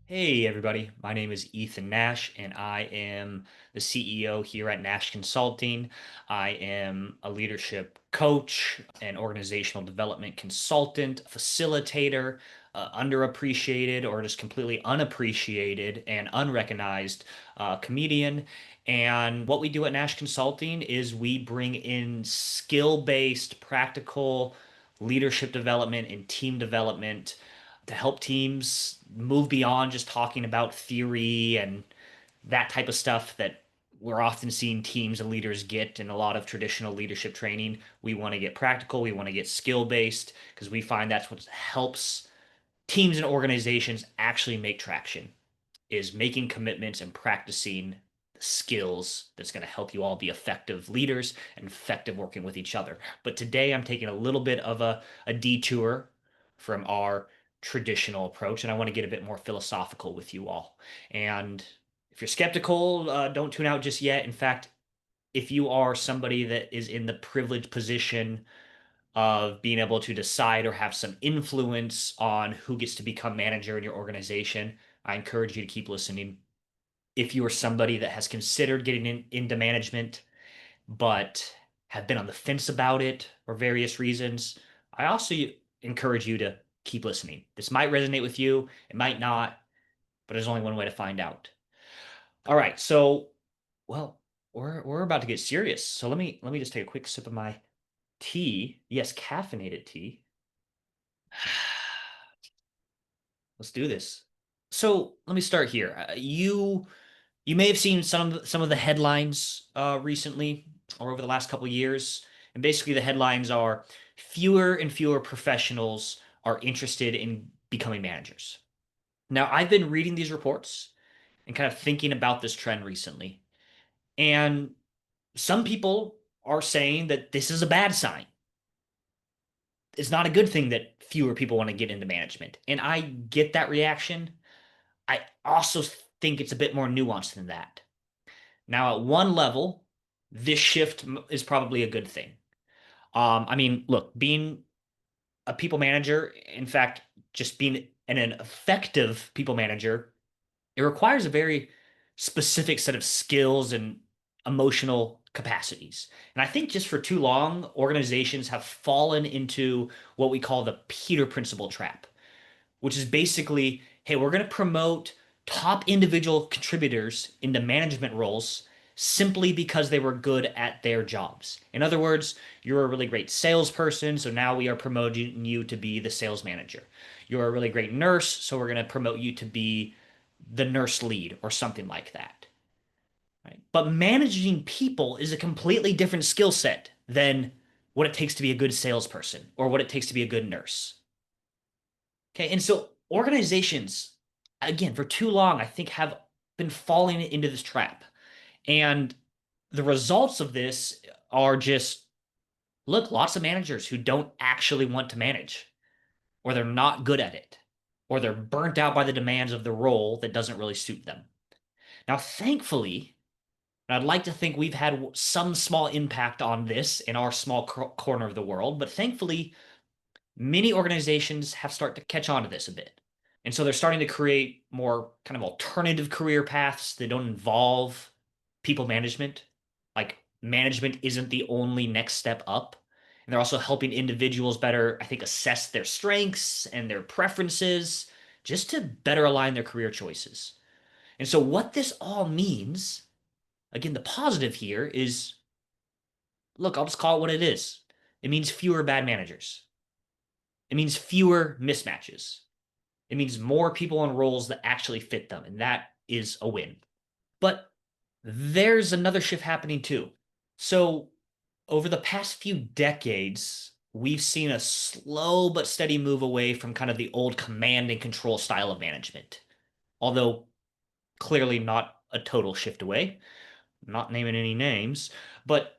Hey everybody, my name is Ethan Nash and I am the CEO here at Nash Consulting. I am a leadership coach, an organizational development consultant, facilitator, underappreciated or just completely unappreciated and unrecognized comedian. And what we do at Nash Consulting is we bring in skill-based, practical leadership development and team development to help teams move beyond just talking about theory and that type of stuff that we're often seeing teams and leaders get in a lot of traditional leadership training. We want to get practical, we want to get skill based because we find that's what helps teams and organizations actually make traction is making commitments and practicing skills that's going to help you all be effective leaders and effective working with each other. But today I'm taking a little bit of a detour from our traditional approach, and I want to get a bit more philosophical with you all. And if you're skeptical, don't tune out just yet. In fact, if you are somebody that is in the privileged position of being able to decide or have some influence on who gets to become manager in your organization, I encourage you to keep listening. If you are somebody that has considered getting into management, but have been on the fence about it for various reasons, I also encourage you to keep listening. This might resonate with you, it might not, but there's only one way to find out. All right, so well, we're about to get serious. So let me just take a quick sip of my tea. Yes, caffeinated tea. Let's do this. So let me start here. You may have seen some of the headlines recently or over the last couple of years, and basically the headlines are fewer and fewer professionals are interested in becoming managers. Now, I've been reading these reports and kind of thinking about this trend recently, and some people are saying that this is a bad sign. It's not a good thing that fewer people want to get into management, and I get that reaction. I also think it's a bit more nuanced than that. Now, at one level, this shift is probably a good thing. I mean, look, being a people manager, in fact, just being an effective people manager, it requires a very specific set of skills and emotional capacities. And I think just for too long, organizations have fallen into what we call the Peter Principle trap, which is basically, hey, we're going to promote top individual contributors into management roles simply because they were good at their jobs. In other words, you're a really great salesperson, so now we are promoting you to be the sales manager. You're a really great nurse, so we're going to promote you to be the nurse lead or something like that. Right? But managing people is a completely different skill set than what it takes to be a good salesperson or what it takes to be a good nurse. Okay, and so organizations, again, for too long, I think have been falling into this trap. And the results of this are just, look, lots of managers who don't actually want to manage, or they're not good at it, or they're burnt out by the demands of the role that doesn't really suit them. Now, thankfully, and I'd like to think we've had some small impact on this in our small corner of the world, but thankfully, many organizations have started to catch on to this a bit. And so they're starting to create more kind of alternative career paths that don't involve people management. Like management isn't the only next step up. And they're also helping individuals better, I think, assess their strengths and their preferences just to better align their career choices. And so what this all means, again, the positive here is, look, I'll just call it what it is. It means fewer bad managers. It means fewer mismatches. It means more people in roles that actually fit them, and that is a win. But there's another shift happening too. So, over the past few decades, we've seen a slow but steady move away from kind of the old command and control style of management. Although clearly not a total shift away, I'm not naming any names, but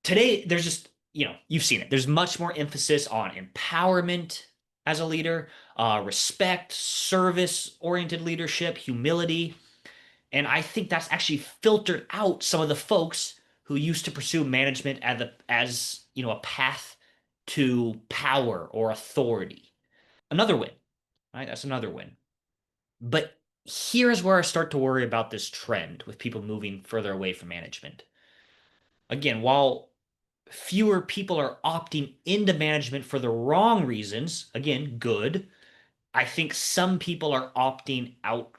today there's just, you've seen it. There's much more emphasis on empowerment as a leader, respect, service oriented leadership, humility. And I think that's actually filtered out some of the folks who used to pursue management as a path to power or authority. Another win, right? That's another win. But here's where I start to worry about this trend with people moving further away from management. Again, while fewer people are opting into management for the wrong reasons, again, good, I think some people are opting out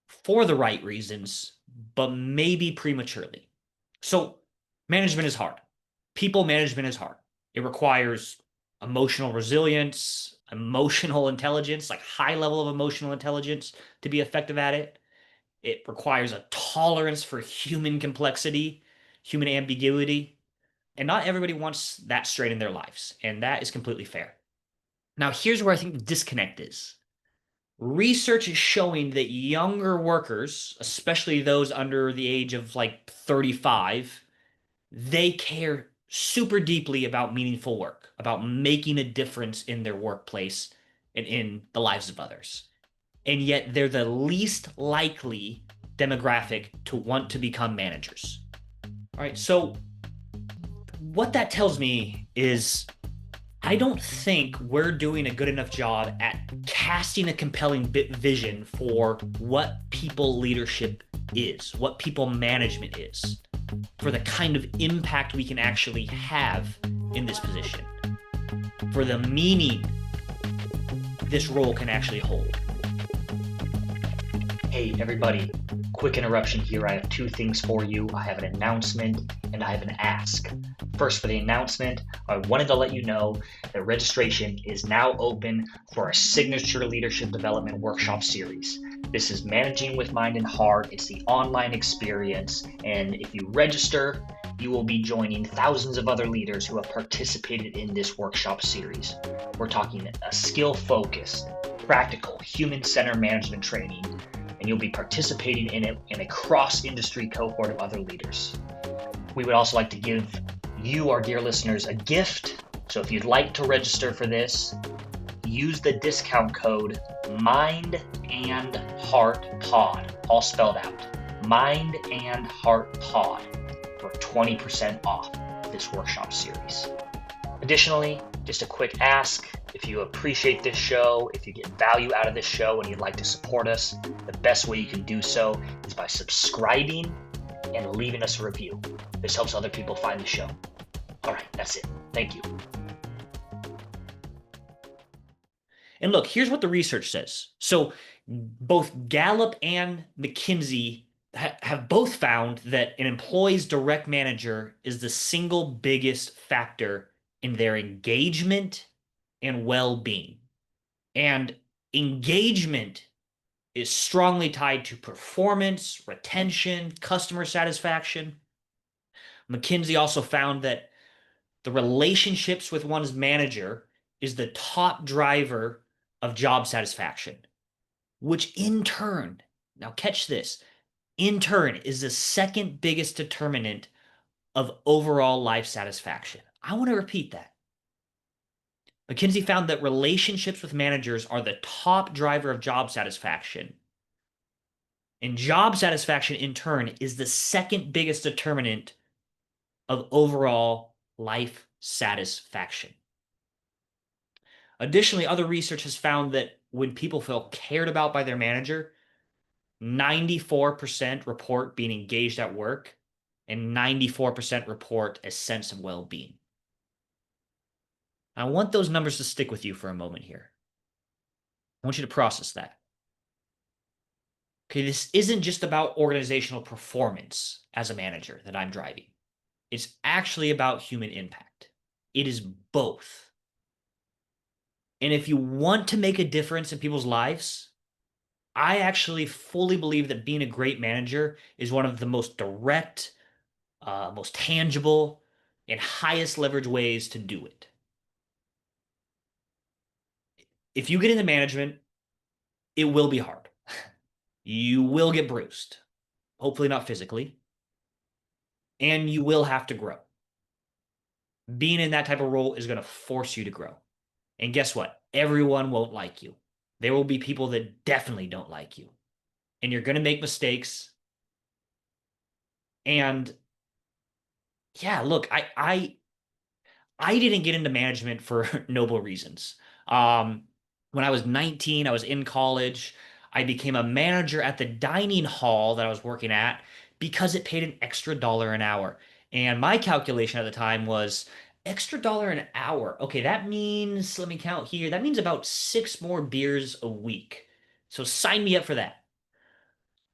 for the right reasons, but maybe prematurely. So, management is hard. People management is hard. It requires emotional resilience, emotional intelligence, like high level of emotional intelligence to be effective at it. It requires a tolerance for human complexity, human ambiguity, and not everybody wants that straight in their lives, and that is completely fair. Now, here's where I think the disconnect is. Research is showing that younger workers, especially those under the age of like 35, they care super deeply about meaningful work, about making a difference in their workplace and in the lives of others. And yet they're the least likely demographic to want to become managers. All right, so what that tells me is I don't think we're doing a good enough job at casting a compelling vision for what people leadership is, what people management is, for the kind of impact we can actually have in this position, for the meaning this role can actually hold. Hey, everybody, quick interruption here. I have two things for you. I have an announcement and I have an ask. First, for the announcement, I wanted to let you know that registration is now open for our signature leadership development workshop series. This is Managing with Mind and Heart. It's the online experience, and if you register, you will be joining thousands of other leaders who have participated in this workshop series. We're talking a skill-focused, practical, human-centered management training, and you'll be participating in it in a cross-industry cohort of other leaders. We would also like to give you, our dear listeners, a gift. So if you'd like to register for this, use the discount code Mind and Heart Pod, all spelled out. Mind and Heart Pod for 20% off this workshop series. Additionally, just a quick ask, if you appreciate this show, if you get value out of this show and you'd like to support us, the best way you can do so is by subscribing and leaving us a review. This helps other people find the show. All right, that's it. Thank you. And look, here's what the research says. So both Gallup and McKinsey have both found that an employee's direct manager is the single biggest factor in their engagement and well-being. And engagement is strongly tied to performance, retention, customer satisfaction. McKinsey also found that the relationships with one's manager is the top driver of job satisfaction, which in turn, now catch this, in turn is the second biggest determinant of overall life satisfaction. I want to repeat that. McKinsey found that relationships with managers are the top driver of job satisfaction. And job satisfaction, in turn, is the second biggest determinant of overall life satisfaction. Additionally, other research has found that when people feel cared about by their manager, 94% report being engaged at work and 94% report a sense of well-being. I want those numbers to stick with you for a moment here. I want you to process that. Okay, this isn't just about organizational performance as a manager that I'm driving. It's actually about human impact. It is both. And if you want to make a difference in people's lives, I actually fully believe that being a great manager is one of the most direct, most tangible, and highest leverage ways to do it. If you get into management, it will be hard. You will get bruised, hopefully not physically, and you will have to grow. Being in that type of role is going to force you to grow. And guess what? Everyone won't like you. There will be people that definitely don't like you. And you're going to make mistakes, And yeah, look, I didn't get into management for noble reasons. Um, when I was 19, I was in college. I became a manager at the dining hall that I was working at because it paid an extra dollar an hour. And my calculation at the time was extra dollar an hour. Okay, that means, let me count here, that means about six more beers a week. So sign me up for that.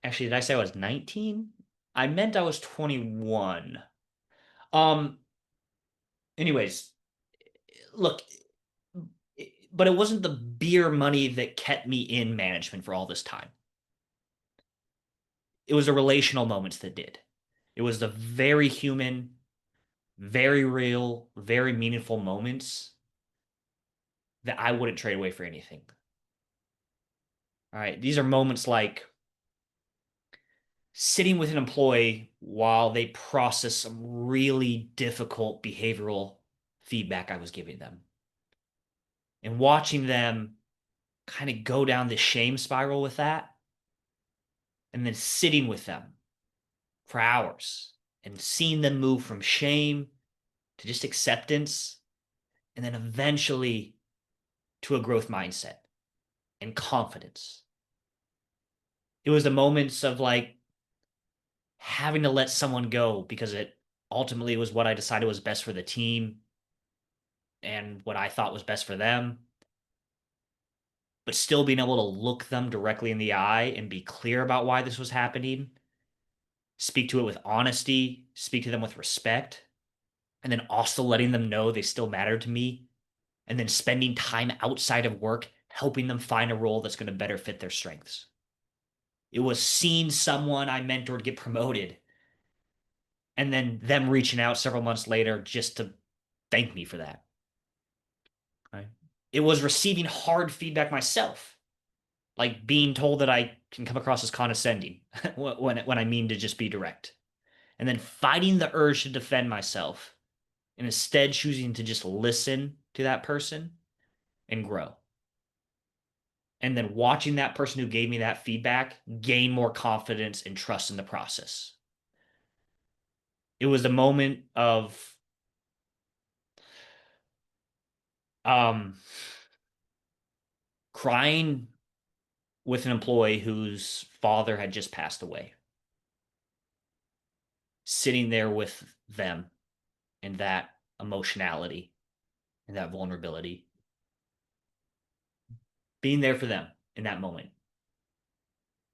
Actually, did I say I was 19? I meant I was 21. Um, anyways, look, but it wasn't the beer money that kept me in management for all this time. It was the relational moments that did. It was the very human, very real, very meaningful moments that I wouldn't trade away for anything. All right. These are moments like sitting with an employee while they process some really difficult behavioral feedback I was giving them and watching them kind of go down the shame spiral with that and then sitting with them for hours and seeing them move from shame to just acceptance and then eventually to a growth mindset and confidence. It was the moments of like having to let someone go because it ultimately was what I decided was best for the team and what I thought was best for them, but still being able to look them directly in the eye and be clear about why this was happening, speak to it with honesty, speak to them with respect, and then also letting them know they still matter to me, and then spending time outside of work helping them find a role that's going to better fit their strengths. It was seeing someone I mentored get promoted and then them reaching out several months later just to thank me for that. Right? It was receiving hard feedback myself, like being told that I can come across as condescending when I mean to just be direct, and then fighting the urge to defend myself and instead choosing to just listen to that person and grow. And then watching that person who gave me that feedback gain more confidence and trust in the process. It was a moment of um, crying with an employee whose father had just passed away, sitting there with them in that emotionality and that vulnerability, being there for them in that moment,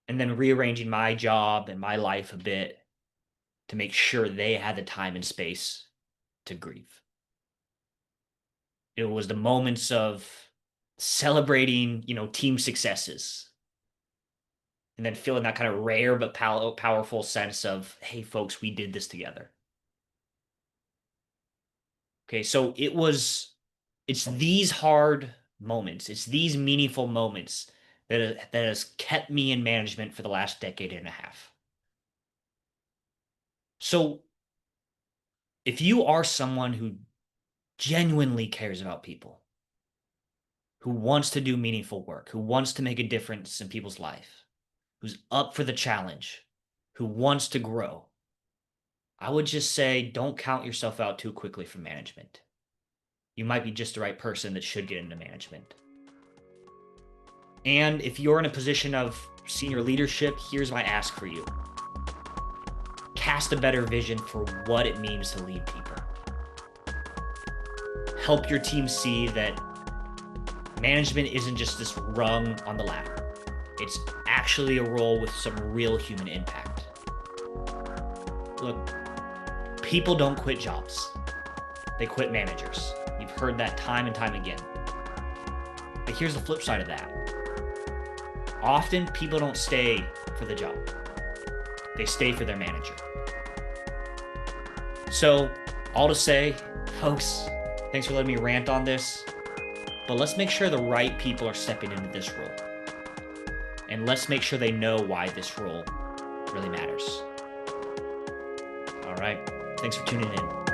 and then rearranging my job and my life a bit to make sure they had the time and space to grieve. It was the moments of celebrating, team successes and then feeling that kind of rare but powerful sense of, hey, folks, we did this together. Okay, so it's these hard moments, it's these meaningful moments that has kept me in management for the last decade and a half. So if you are someone who genuinely cares about people, who wants to do meaningful work, who wants to make a difference in people's life, who's up for the challenge, who wants to grow, I would just say don't count yourself out too quickly from management. You might be just the right person that should get into management. And if you're in a position of senior leadership, here's my ask for you. Cast a better vision for what it means to lead people. Help your team see that management isn't just this rung on the ladder. It's actually a role with some real human impact. Look, people don't quit jobs. They quit managers. You've heard that time and time again. But here's the flip side of that. Often people don't stay for the job. They stay for their manager. So, all to say, folks, thanks for letting me rant on this. But let's make sure the right people are stepping into this role. And let's make sure they know why this role really matters. All right. Thanks for tuning in.